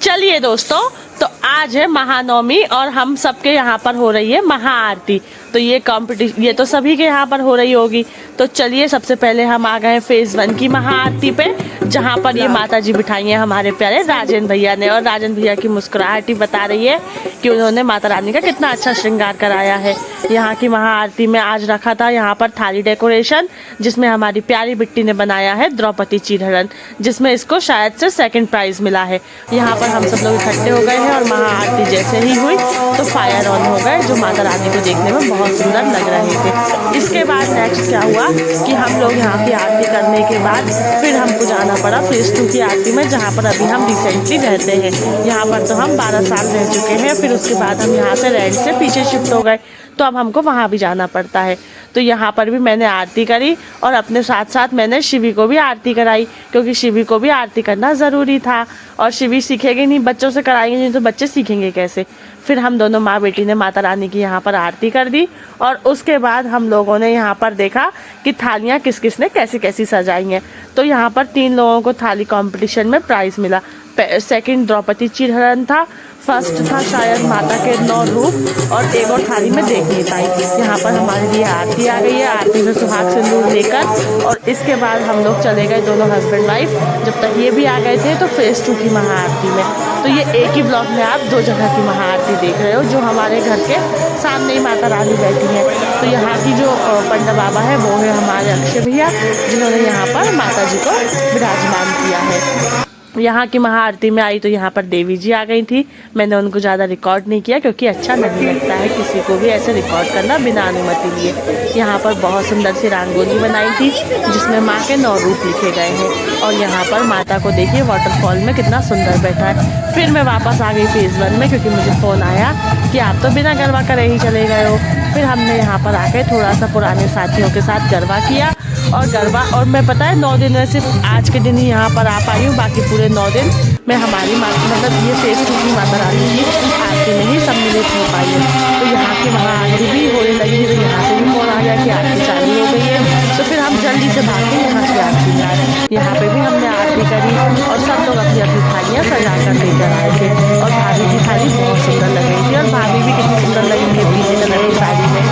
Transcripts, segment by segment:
चलिए दोस्तों, तो आज है महानवमी और हम सबके यहाँ पर हो रही है महाआरती। तो ये कंपटीशन ये तो सभी के यहाँ पर हो रही होगी। तो चलिए सबसे पहले हम आ गए फेज 1 की महाआरती पे, जहाँ पर ये माता जी बिठाई हैं हमारे प्यारे राजेंद्र भैया ने। और राजेंद्र भैया की मुस्कुराहट ही बता रही है कि उन्होंने माता रानी का कितना अच्छा श्रृंगार कराया है। यहाँ की महाआरती में आज रखा था यहाँ पर थाली डेकोरेशन, जिसमें हमारी प्यारी बिट्टी ने बनाया है द्रौपदी चीरहरण, जिसमें इसको शायद से 2nd प्राइज मिला है। यहाँ पर हम सब लोग इकट्ठे हो गए हैं और महाआरती जैसे ही हुई तो फायर ऑन हो गए, जो माता रानी को देखने में बहुत सुंदर लग रहे थे। इसके बाद नेक्स्ट क्या हुआ कि हम लोग यहाँ की आरती करने के बाद फिर हमको जाना पड़ा फेज 2 की आरती में, जहाँ पर अभी हम रिसेंटली रहते हैं। यहाँ पर तो हम 12 साल रह चुके हैं। फिर उसके बाद हम यहाँ से रेंट से पीछे शिफ्ट हो गए, तो अब हमको वहाँ भी जाना पड़ता है। तो यहाँ पर भी मैंने आरती करी और अपने साथ साथ मैंने शिवी को भी आरती कराई, क्योंकि शिवी को भी आरती करना ज़रूरी था। और शिवी सीखेगी नहीं, बच्चों से कराएंगे नहीं तो बच्चे सीखेंगे कैसे। फिर हम दोनों माँ बेटी ने माता रानी की यहाँ पर आरती कर दी और उसके बाद हम लोगों ने यहाँ पर देखा कि थालियाँ किस किस ने कैसी कैसी सजाई हैं। तो यहाँ पर 3 लोगों को थाली कंपटीशन में प्राइज़ मिला। 2nd द्रौपदी चीरहरण था, 1st था शायद माता के 9 रूप, और एक और थाली में देख नहीं पाई। यहाँ पर हमारे लिए आरती आ गई है। आरती में सुहाग सिंदूर लेकर और इसके बाद हम लोग चले गए दोनों हस्बैंड वाइफ। जब तक ये भी आ गए थे तो फेज 2 की महाआरती में। तो ये एक ही ब्लॉक में आप 2 जगह की महाआरती देख रहे हो, जो हमारे घर के सामने ही माता रानी बैठी है। तो यहाँ की जो पंडा बाबा है वो है हमारे अक्षय भैया, जिन्होंने यहाँ पर माता जी को विराजमान किया है। यहाँ की महाआरती में आई तो यहाँ पर देवी जी आ गई थी। मैंने उनको ज़्यादा रिकॉर्ड नहीं किया, क्योंकि अच्छा नहीं लगता है किसी को भी ऐसे रिकॉर्ड करना बिना अनुमति लिए। यहाँ पर बहुत सुंदर सी रंगोली बनाई थी, जिसमें माँ के 9 रूप लिखे गए हैं। और यहाँ पर माता को देखिए वाटरफॉल में कितना सुंदर बैठा है। फिर मैं वापस आ गई फेज 1 में, क्योंकि मुझे फ़ोन आया कि आप तो बिना गरबा करे ही चले गए हो। फिर हमने यहाँ पर आके थोड़ा सा पुराने साथियों के साथ गरबा किया और मैं पता है 9 दिन में सिर्फ आज के दिन ही यहाँ पर आ पाई हूँ। बाकी पूरे 9 दिन मैं हमारी माता मतलब ये फेज 2 की माता रानी की आरती में ही सम्मिलित हो पाई है। तो यहाँ की महाआरती भी होने लगी थी, तो यहाँ से भी फोन आ गया कि आरती चालू हो गई है। तो फिर हम जल्दी से भाग के यहाँ की आरती में आए। यहाँ पे भी हमने आरती करी और सब लोग अपनी अपनी थालियाँ सजा कर लेकर आए थे। और भाभी की थाली बहुत सुंदर लग रही थी, और भाभी भी कितनी सुंदर लगी थी पीले कलर की साड़ी में।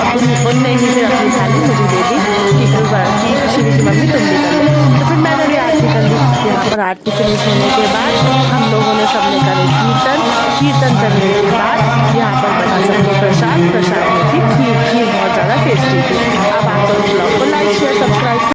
और उनने ही फिर अपनी थाली मुझे दे दी कि शिवी की मम्मी तुम भी कर लो। तो फिर मैंने भी आरती कर ली। यहाँ पर आरती फिनिश होने के बाद हम लोगों ने सबने करे कीर्तन करने के बाद यहाँ पर बना सबको प्रसाद में थी खीर बहुत ज़्यादा टेस्टी थी। अब आप लोग ब्लॉग को लाइक शेयर सब्सक्राइब